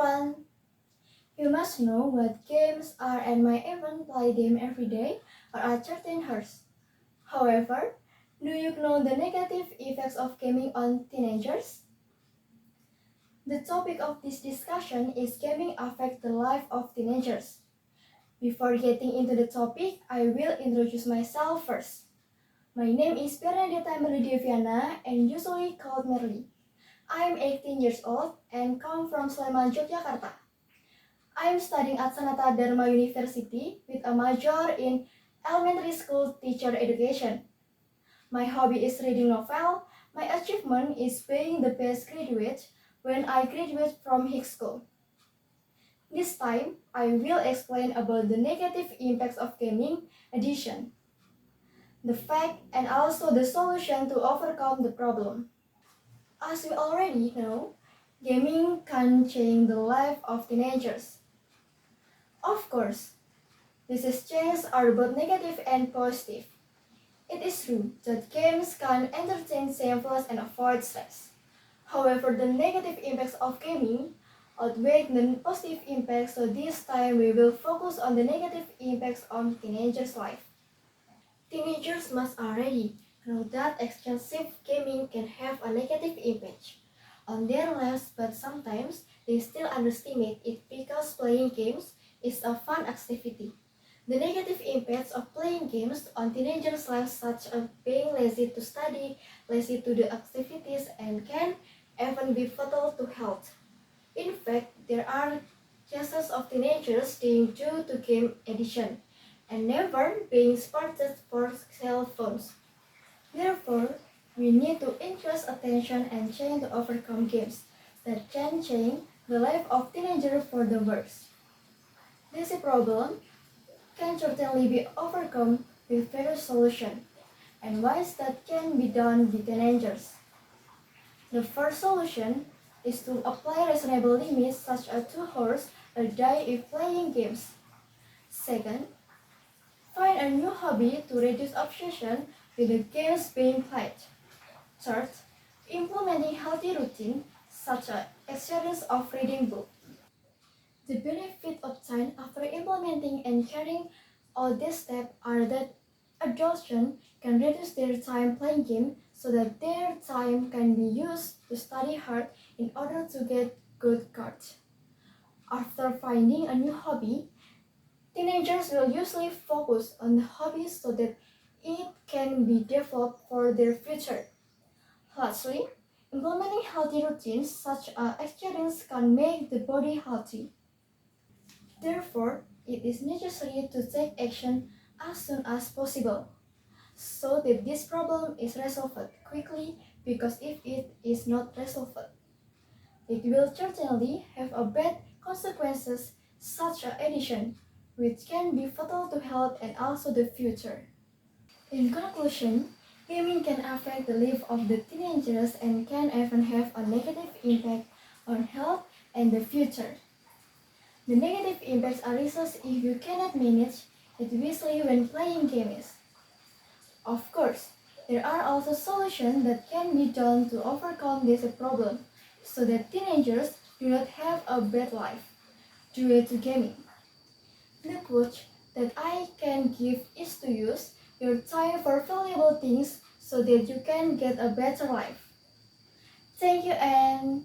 everyone! You must know what games are and might even play them every day or at certain hours. However, do you know the negative effects of gaming on teenagers? The topic of this discussion is gaming affect the life of teenagers. Before getting into the topic, I will introduce myself first. My name is Bernadeta Merli Deviana and usually called Merli. I am 18 years old and come from Sleman, Yogyakarta. I am studying at Sanata Dharma University with a major in elementary school teacher education. My hobby is reading novel. My achievement is being the best graduate when I graduate from high school. This time, I will explain about the negative impacts of gaming addiction, the fact and also the solution to overcome the problem. As we already know, gaming can change the life of teenagers. Of course, these changes are both negative and positive. It is true that games can entertain themselves and avoid stress. However, the negative impacts of gaming outweigh the positive impacts, so this time we will focus on the negative impacts on teenagers' life. Teenagers must already know that excessive gaming can have a negative impact on their lives, but sometimes they still underestimate it because playing games is a fun activity. The negative impacts of playing games on teenagers' lives, such as being lazy to study, lazy to do activities, and can even be fatal to health. In fact, there are cases of teenagers dying due to game addiction and never being spotted for cell phones. Therefore, we need to increase attention and change to overcome games that can change the life of teenagers for the worse. This problem can certainly be overcome with various solutions and ways that can be done with teenagers. The first solution is to apply reasonable limits such as 2 hours a day if playing games. Second, find a new hobby to reduce obsession with the games being played. Third, implementing healthy routine such as exercise of reading book. The benefit of time after implementing and carrying all these steps are that adults can reduce their time playing games so that their time can be used to study hard in order to get good grades. After finding a new hobby, teenagers will usually focus on the hobby so that it can be developed for their future. Lastly, implementing healthy routines such as exercise can make the body healthy. Therefore, it is necessary to take action as soon as possible so that this problem is resolved quickly, because if it is not resolved, it will certainly have a bad consequences such as addiction, which can be fatal to health and also the future. In conclusion, gaming can affect the life of the teenagers and can even have a negative impact on health and the future. The negative impacts are resolved if you cannot manage it wisely when playing games. Of course, there are also solutions that can be done to overcome this problem so that teenagers do not have a bad life due to gaming. The quote that I can give is to use your time for valuable things so that you can get a better life. Thank you and